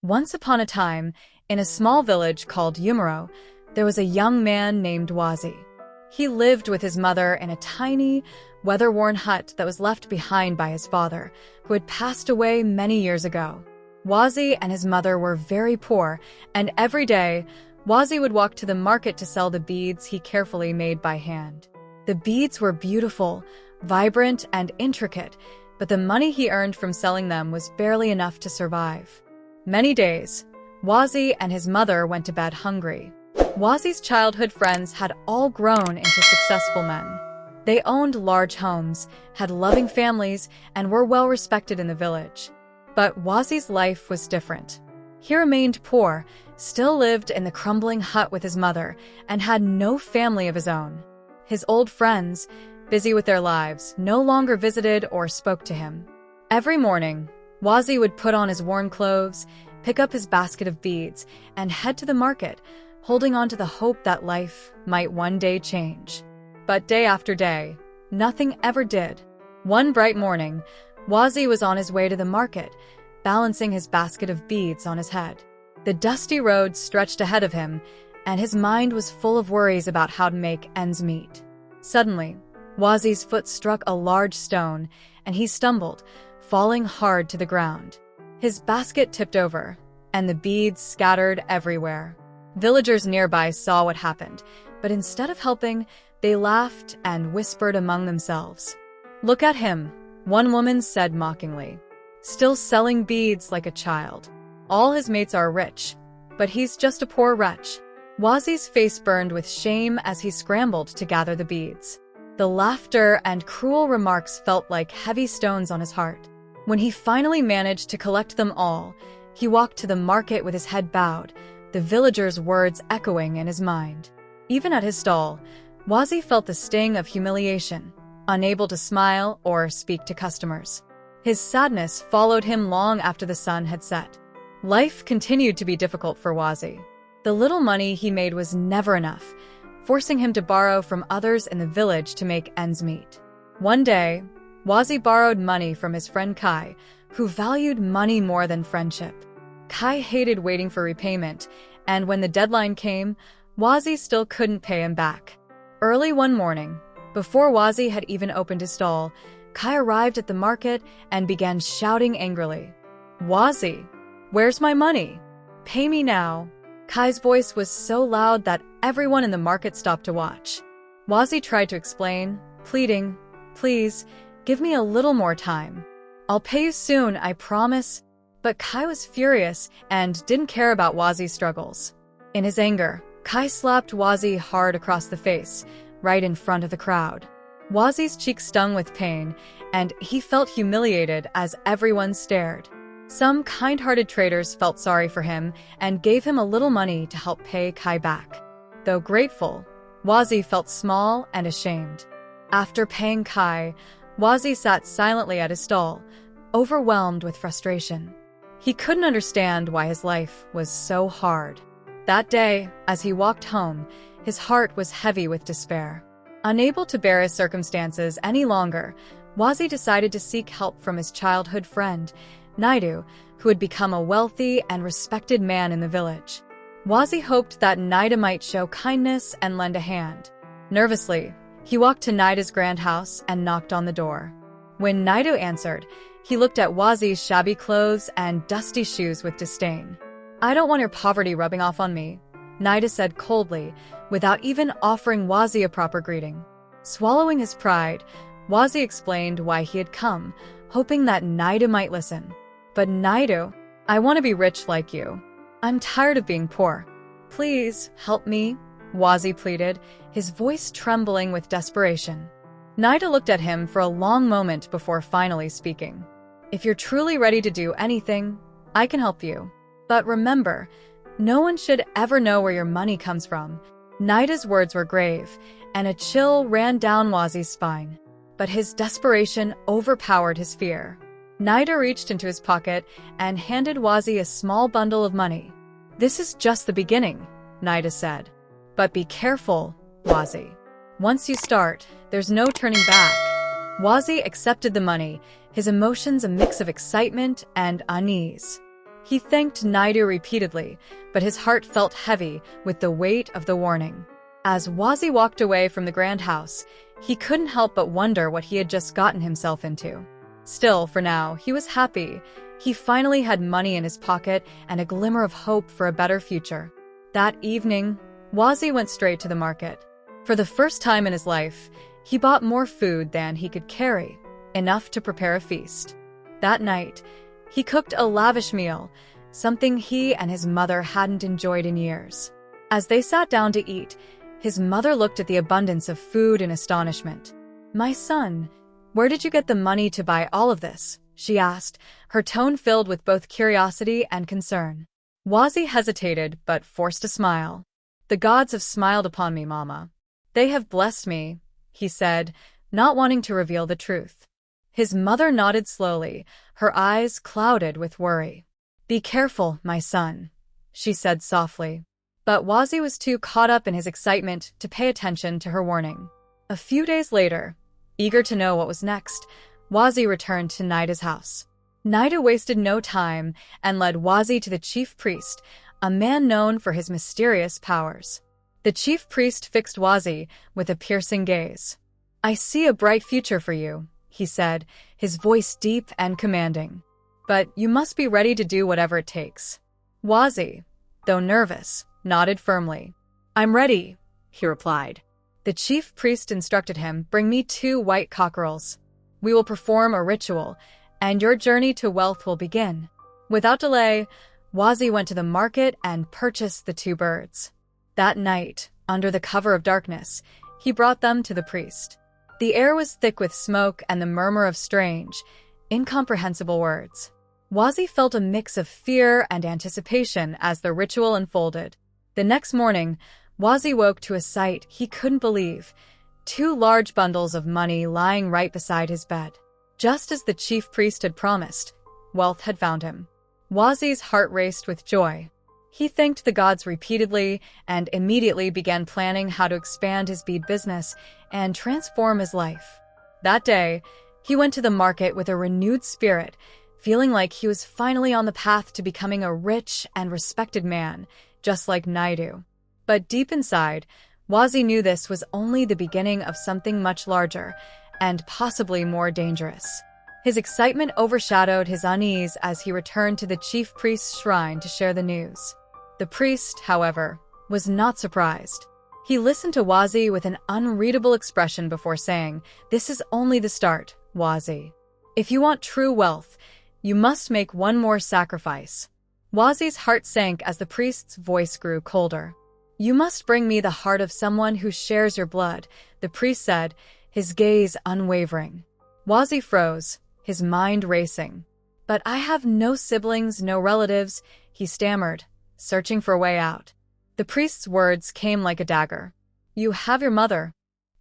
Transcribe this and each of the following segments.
Once upon a time, in a small village called Yumaro, there was a young man named Wazi. He lived with his mother in a tiny, weather-worn hut that was left behind by his father, who had passed away many years ago. Wazi and his mother were very poor, and every day, Wazi would walk to the market to sell the beads he carefully made by hand. The beads were beautiful, vibrant, and intricate, but the money he earned from selling them was barely enough to survive. Many days, Wazi and his mother went to bed hungry. Wazi's childhood friends had all grown into successful men. They owned large homes, had loving families, and were well respected in the village. But Wazi's life was different. He remained poor, still lived in the crumbling hut with his mother, and had no family of his own. His old friends, busy with their lives, no longer visited or spoke to him. Every morning, Wazi would put on his worn clothes, pick up his basket of beads, and head to the market, holding on to the hope that life might one day change. But day after day, nothing ever did. One bright morning, Wazi was on his way to the market, balancing his basket of beads on his head. The dusty road stretched ahead of him, and his mind was full of worries about how to make ends meet. Suddenly, Wazi's foot struck a large stone, and he stumbled, falling hard to the ground. His basket tipped over, and the beads scattered everywhere. Villagers nearby saw what happened, but instead of helping, they laughed and whispered among themselves. "Look at him," one woman said mockingly. "Still selling beads like a child. All his mates are rich, but he's just a poor wretch." Wazi's face burned with shame as he scrambled to gather the beads. The laughter and cruel remarks felt like heavy stones on his heart. When he finally managed to collect them all, he walked to the market with his head bowed, the villagers' words echoing in his mind. Even at his stall, Wazi felt the sting of humiliation, unable to smile or speak to customers. His sadness followed him long after the sun had set. Life continued to be difficult for Wazi. The little money he made was never enough, forcing him to borrow from others in the village to make ends meet. One day, Wazi borrowed money from his friend Kai, who valued money more than friendship. Kai hated waiting for repayment, and when the deadline came, Wazi still couldn't pay him back. Early one morning, before Wazi had even opened his stall, Kai arrived at the market and began shouting angrily, "Wazi, where's my money? Pay me now." Kai's voice was so loud that everyone in the market stopped to watch. Wazi tried to explain, pleading, "Please, give me a little more time. I'll pay you soon, I promise." But Kai was furious and didn't care about Wazi's struggles. In his anger, Kai slapped Wazi hard across the face, right in front of the crowd. Wazi's cheeks stung with pain, and he felt humiliated as everyone stared. Some kind-hearted traders felt sorry for him and gave him a little money to help pay Kai back. Though grateful, Wazi felt small and ashamed. After paying Kai, Wazi sat silently at his stall, overwhelmed with frustration. He couldn't understand why his life was so hard. That day, as he walked home, his heart was heavy with despair. Unable to bear his circumstances any longer, Wazi decided to seek help from his childhood friend, Naidu, who had become a wealthy and respected man in the village. Wazi hoped that Naidu might show kindness and lend a hand. Nervously, he walked to Naidu's grand house and knocked on the door. When Naidu answered, he looked at Wazi's shabby clothes and dusty shoes with disdain. "I don't want your poverty rubbing off on me," Naidu said coldly, without even offering Wazi a proper greeting. Swallowing his pride, Wazi explained why he had come, hoping that Naidu might listen. "But Naidu, I want to be rich like you. I'm tired of being poor. Please, help me," Wazi pleaded, his voice trembling with desperation. Naidu looked at him for a long moment before finally speaking. "If you're truly ready to do anything, I can help you. But remember, no one should ever know where your money comes from." Naidu's words were grave, and a chill ran down Wazi's spine. But his desperation overpowered his fear. Naidu reached into his pocket and handed Wazi a small bundle of money. "This is just the beginning," Naidu said. "But be careful, Wazi. Once you start, there's no turning back." Wazi accepted the money, his emotions a mix of excitement and unease. He thanked Naidu repeatedly, but his heart felt heavy with the weight of the warning. As Wazi walked away from the grand house, he couldn't help but wonder what he had just gotten himself into. Still, for now, he was happy. He finally had money in his pocket and a glimmer of hope for a better future. That evening, Wazi went straight to the market. For the first time in his life, he bought more food than he could carry, enough to prepare a feast. That night, he cooked a lavish meal, something he and his mother hadn't enjoyed in years. As they sat down to eat, his mother looked at the abundance of food in astonishment. "My son, where did you get the money to buy all of this?" she asked, her tone filled with both curiosity and concern. Wazi hesitated but forced a smile. "The gods have smiled upon me, Mama. They have blessed me," he said, not wanting to reveal the truth. His mother nodded slowly, her eyes clouded with worry. "Be careful, my son," she said softly. But Wazi was too caught up in his excitement to pay attention to her warning. A few days later, eager to know what was next, Wazi returned to Naida's house. Naida wasted no time and led Wazi to the chief priest, a man known for his mysterious powers. The chief priest fixed Wazi with a piercing gaze. "I see a bright future for you," he said, his voice deep and commanding. "But you must be ready to do whatever it takes." Wazi, though nervous, nodded firmly. "I'm ready," he replied. The chief priest instructed him, "Bring me 2 white cockerels. We will perform a ritual, and your journey to wealth will begin." Without delay, Wazi went to the market and purchased the 2 birds. That night, under the cover of darkness, he brought them to the priest. The air was thick with smoke and the murmur of strange, incomprehensible words. Wazi felt a mix of fear and anticipation as the ritual unfolded. The next morning, Wazi woke to a sight he couldn't believe: 2 large bundles of money lying right beside his bed. Just as the chief priest had promised, wealth had found him. Wazi's heart raced with joy. He thanked the gods repeatedly and immediately began planning how to expand his bead business and transform his life. That day, he went to the market with a renewed spirit, feeling like he was finally on the path to becoming a rich and respected man, just like Naidu. But deep inside, Wazi knew this was only the beginning of something much larger and possibly more dangerous. His excitement overshadowed his unease as he returned to the chief priest's shrine to share the news. The priest, however, was not surprised. He listened to Wazi with an unreadable expression before saying, "This is only the start, Wazi. If you want true wealth, you must make one more sacrifice." Wazi's heart sank as the priest's voice grew colder. "You must bring me the heart of someone who shares your blood," the priest said, his gaze unwavering. Wazi froze, his mind racing. "But I have no siblings, no relatives," he stammered, searching for a way out. The priest's words came like a dagger. "You have your mother."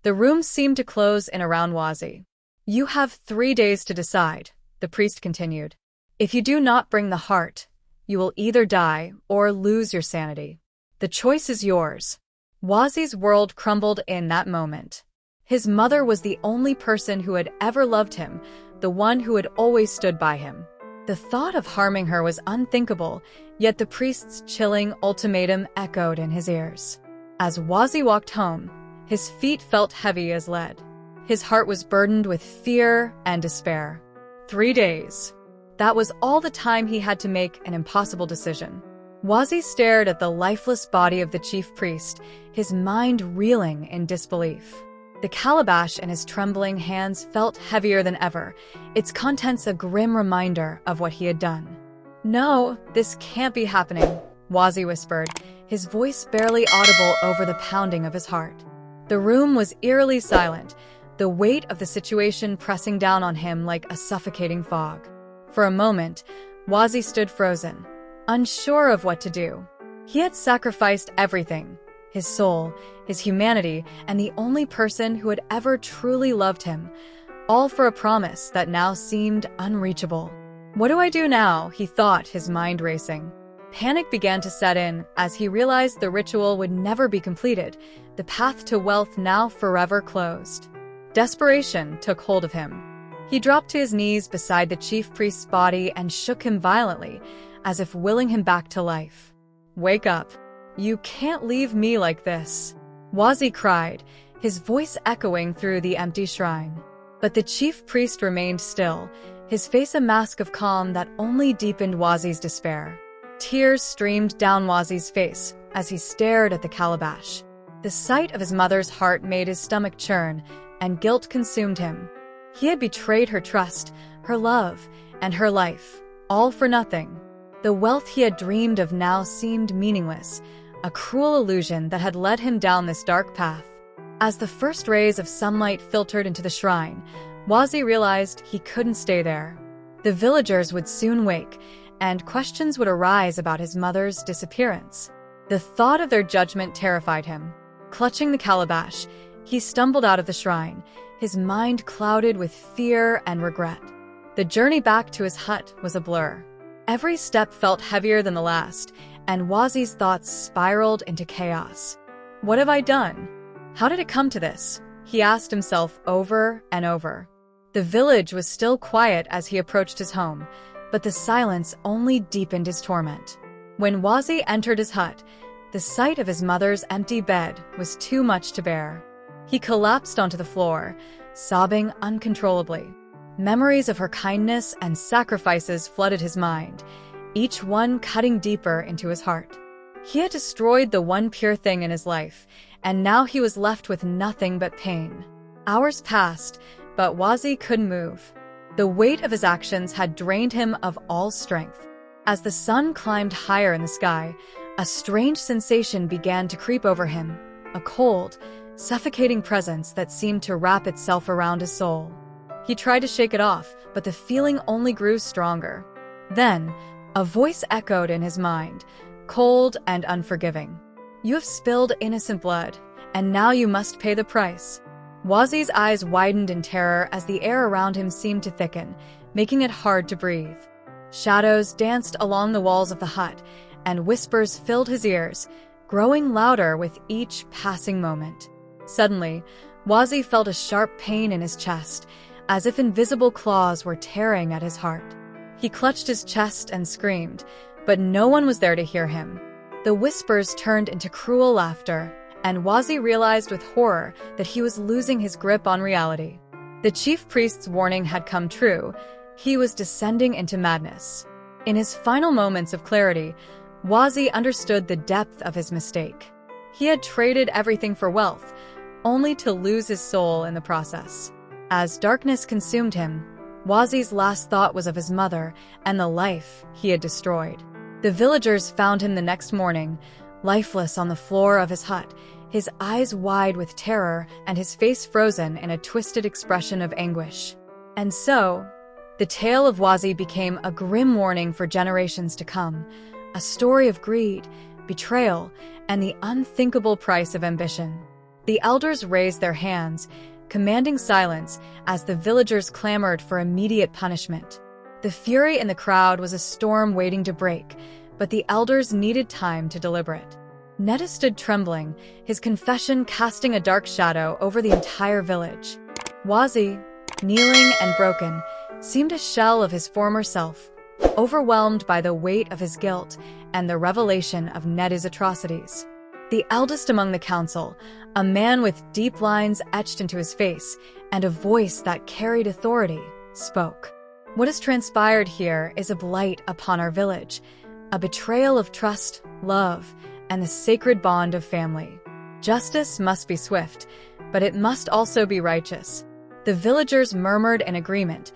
The room seemed to close in around Wazi. "You have 3 days to decide," the priest continued. "If you do not bring the heart, you will either die or lose your sanity. The choice is yours." Wazi's world crumbled in that moment. His mother was the only person who had ever loved him, the one who had always stood by him. The thought of harming her was unthinkable, yet the priest's chilling ultimatum echoed in his ears. As Wazi walked home, his feet felt heavy as lead. His heart was burdened with fear and despair. 3 days. That was all the time he had to make an impossible decision. Wazi stared at the lifeless body of the chief priest, his mind reeling in disbelief. The calabash in his trembling hands felt heavier than ever, its contents a grim reminder of what he had done. "No, this can't be happening," Wazi whispered, his voice barely audible over the pounding of his heart. The room was eerily silent, the weight of the situation pressing down on him like a suffocating fog. For a moment, Wazi stood frozen, unsure of what to do. He had sacrificed everything: his soul, his humanity, and the only person who had ever truly loved him, all for a promise that now seemed unreachable. "What do I do now?" he thought, his mind racing. Panic began to set in as he realized the ritual would never be completed, the path to wealth now forever closed. Desperation took hold of him. He dropped to his knees beside the chief priest's body and shook him violently, as if willing him back to life. "Wake up. You can't leave me like this," Wazi cried, his voice echoing through the empty shrine. But the chief priest remained still, his face a mask of calm that only deepened Wazi's despair. Tears streamed down Wazi's face as he stared at the calabash. The sight of his mother's heart made his stomach churn, and guilt consumed him. He had betrayed her trust, her love, and her life, all for nothing. The wealth he had dreamed of now seemed meaningless, a cruel illusion that had led him down this dark path. As the first rays of sunlight filtered into the shrine, Wazi realized he couldn't stay there. The villagers would soon wake, and questions would arise about his mother's disappearance. The thought of their judgment terrified him. Clutching the calabash, he stumbled out of the shrine, his mind clouded with fear and regret. The journey back to his hut was a blur. Every step felt heavier than the last, and Wazi's thoughts spiraled into chaos. "What have I done? How did it come to this?" he asked himself over and over. The village was still quiet as he approached his home, but the silence only deepened his torment. When Wazi entered his hut, the sight of his mother's empty bed was too much to bear. He collapsed onto the floor, sobbing uncontrollably. Memories of her kindness and sacrifices flooded his mind, each one cutting deeper into his heart. He had destroyed the one pure thing in his life, and now he was left with nothing but pain. Hours passed, but Wazi couldn't move. The weight of his actions had drained him of all strength. As the sun climbed higher in the sky, a strange sensation began to creep over him, a cold, suffocating presence that seemed to wrap itself around his soul. He tried to shake it off, but the feeling only grew stronger. Then, a voice echoed in his mind, cold and unforgiving. "You have spilled innocent blood, and now you must pay the price." Wazi's eyes widened in terror as the air around him seemed to thicken, making it hard to breathe. Shadows danced along the walls of the hut, and whispers filled his ears, growing louder with each passing moment. Suddenly, Wazi felt a sharp pain in his chest, as if invisible claws were tearing at his heart. He clutched his chest and screamed, but no one was there to hear him. The whispers turned into cruel laughter, and Wazi realized with horror that he was losing his grip on reality. The chief priest's warning had come true. He was descending into madness. In his final moments of clarity, Wazi understood the depth of his mistake. He had traded everything for wealth, only to lose his soul in the process. As darkness consumed him, Wazi's last thought was of his mother and the life he had destroyed. The villagers found him the next morning, lifeless on the floor of his hut, his eyes wide with terror and his face frozen in a twisted expression of anguish. And so, the tale of Wazi became a grim warning for generations to come, a story of greed, betrayal, and the unthinkable price of ambition. The elders raised their hands, commanding silence as the villagers clamored for immediate punishment. The fury in the crowd was a storm waiting to break, but the elders needed time to deliberate. Netta stood trembling, his confession casting a dark shadow over the entire village. Wazi, kneeling and broken, seemed a shell of his former self, overwhelmed by the weight of his guilt and the revelation of Netta's atrocities. The eldest among the council, a man with deep lines etched into his face and a voice that carried authority, spoke. "What has transpired here is a blight upon our village, a betrayal of trust, love, and the sacred bond of family. Justice must be swift, but it must also be righteous." The villagers murmured in agreement,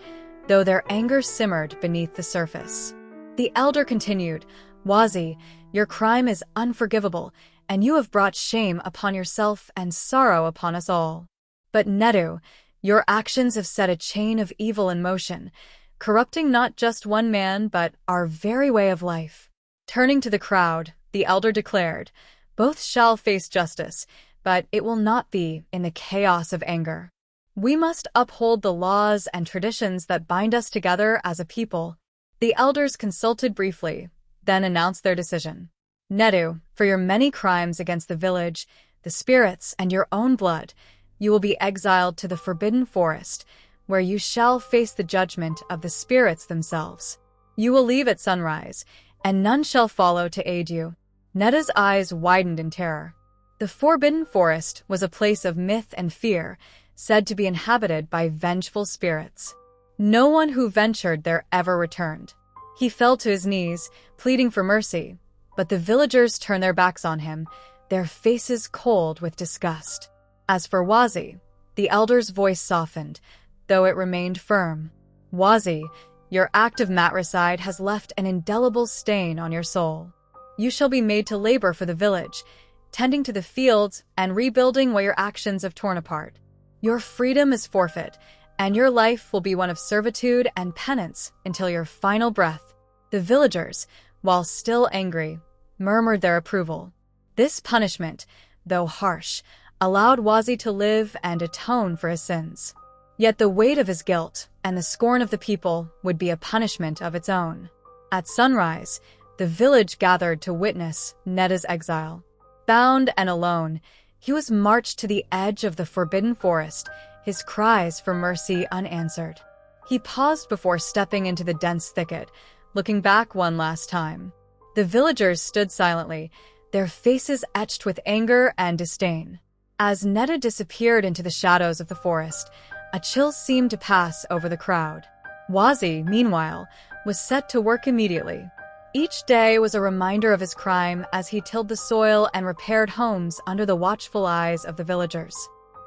though their anger simmered beneath the surface. The elder continued, "Wazi, your crime is unforgivable, and you have brought shame upon yourself and sorrow upon us all. But Nedu, your actions have set a chain of evil in motion, corrupting not just one man but our very way of life." Turning to the crowd, the elder declared, "Both shall face justice, but it will not be in the chaos of anger. We must uphold the laws and traditions that bind us together as a people." The elders consulted briefly, then announced their decision. "Nedu, for your many crimes against the village, the spirits, and your own blood, you will be exiled to the Forbidden Forest, where you shall face the judgment of the spirits themselves. You will leave at sunrise, and none shall follow to aid you." Netta's eyes widened in terror. The Forbidden Forest was a place of myth and fear, said to be inhabited by vengeful spirits. No one who ventured there ever returned. He fell to his knees, pleading for mercy, but the villagers turned their backs on him, their faces cold with disgust. As for Wazi, the elder's voice softened, though it remained firm. "Wazi, your act of matricide has left an indelible stain on your soul. You shall be made to labor for the village, tending to the fields and rebuilding what your actions have torn apart. Your freedom is forfeit, and your life will be one of servitude and penance until your final breath." The villagers, while still angry, murmured their approval. This punishment, though harsh, allowed Wazi to live and atone for his sins. Yet the weight of his guilt and the scorn of the people would be a punishment of its own. At sunrise, the village gathered to witness Netta's exile. Bound and alone, he was marched to the edge of the Forbidden Forest, his cries for mercy unanswered. He paused before stepping into the dense thicket, looking back one last time. The villagers stood silently, their faces etched with anger and disdain. As Netta disappeared into the shadows of the forest, a chill seemed to pass over the crowd. Wazi, meanwhile, was set to work immediately. Each day was a reminder of his crime as he tilled the soil and repaired homes under the watchful eyes of the villagers.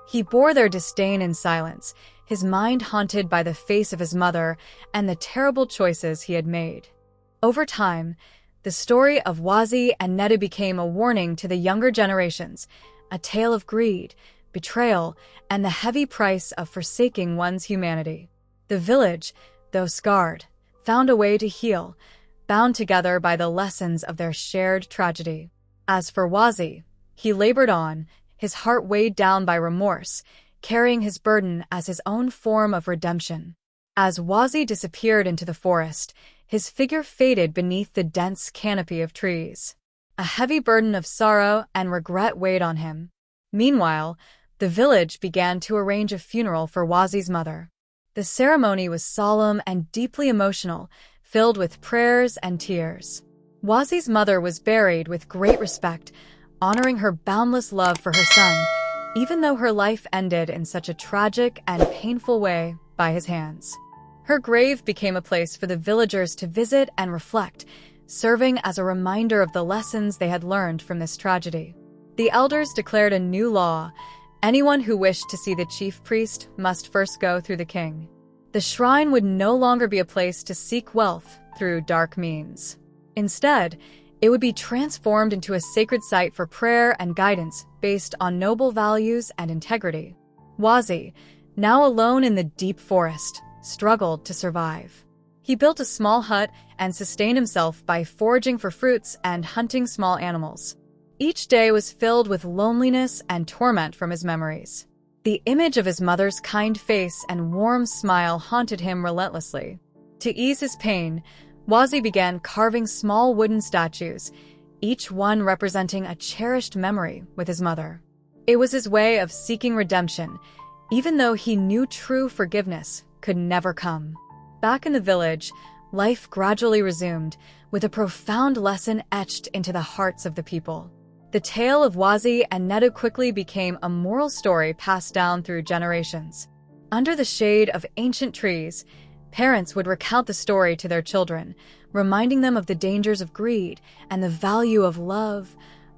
He bore their disdain in silence, his mind haunted by the face of his mother and the terrible choices he had made. Over time, the story of Wazi and Netta became a warning to the younger generations, a tale of greed, betrayal, and the heavy price of forsaking one's humanity. The village, though scarred, found a way to heal, bound together by the lessons of their shared tragedy. As for Wazi, he labored on, his heart weighed down by remorse, carrying his burden as his own form of redemption. As Wazi disappeared into the forest, his figure faded beneath the dense canopy of trees. A heavy burden of sorrow and regret weighed on him. Meanwhile, the village began to arrange a funeral for Wazi's mother. The ceremony was solemn and deeply emotional, filled with prayers and tears. Wazi's mother was buried with great respect, honoring her boundless love for her son, even though her life ended in such a tragic and painful way by his hands. Her grave became a place for the villagers to visit and reflect, serving as a reminder of the lessons they had learned from this tragedy. The elders declared a new law: anyone who wished to see the chief priest must first go through the king. The shrine would no longer be a place to seek wealth through dark means. Instead, it would be transformed into a sacred site for prayer and guidance based on noble values and integrity. Wazi, now alone in the deep forest, struggled to survive. He built a small hut and sustained himself by foraging for fruits and hunting small animals. Each day was filled with loneliness and torment from his memories. The image of his mother's kind face and warm smile haunted him relentlessly. To ease his pain, Wazi began carving small wooden statues, each one representing a cherished memory with his mother. It was his way of seeking redemption, even though he knew true forgiveness could never come. Back in the village, life gradually resumed, with a profound lesson etched into the hearts of the people. The tale of Wazi and Netta quickly became a moral story passed down through generations. Under the shade of ancient trees, parents would recount the story to their children, reminding them of the dangers of greed and the value of love,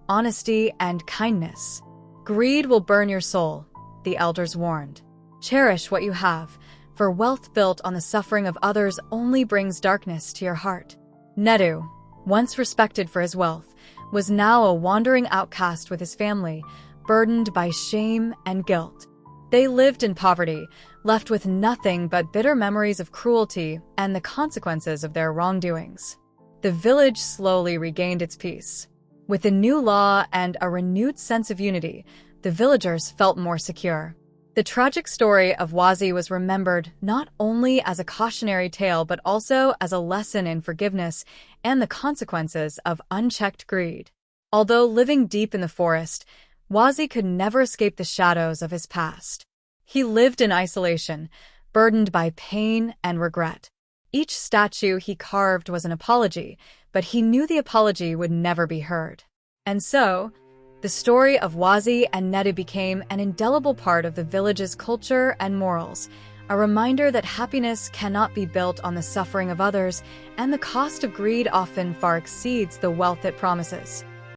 honesty, and kindness. "Greed will burn your soul," the elders warned. "Cherish what you have, for wealth built on the suffering of others only brings darkness to your heart." Nedu, once respected for his wealth, was now a wandering outcast with his family, burdened by shame and guilt. They lived in poverty, left with nothing but bitter memories of cruelty and the consequences of their wrongdoings. The village slowly regained its peace. With a new law and a renewed sense of unity, the villagers felt more secure. The tragic story of Wazi was remembered not only as a cautionary tale but also as a lesson in forgiveness and the consequences of unchecked greed. Although living deep in the forest, Wazi could never escape the shadows of his past. He lived in isolation, burdened by pain and regret. Each statue he carved was an apology, but he knew the apology would never be heard. And so, the story of Wazi and Nedu became an indelible part of the village's culture and morals, a reminder that happiness cannot be built on the suffering of others, and the cost of greed often far exceeds the wealth it promises.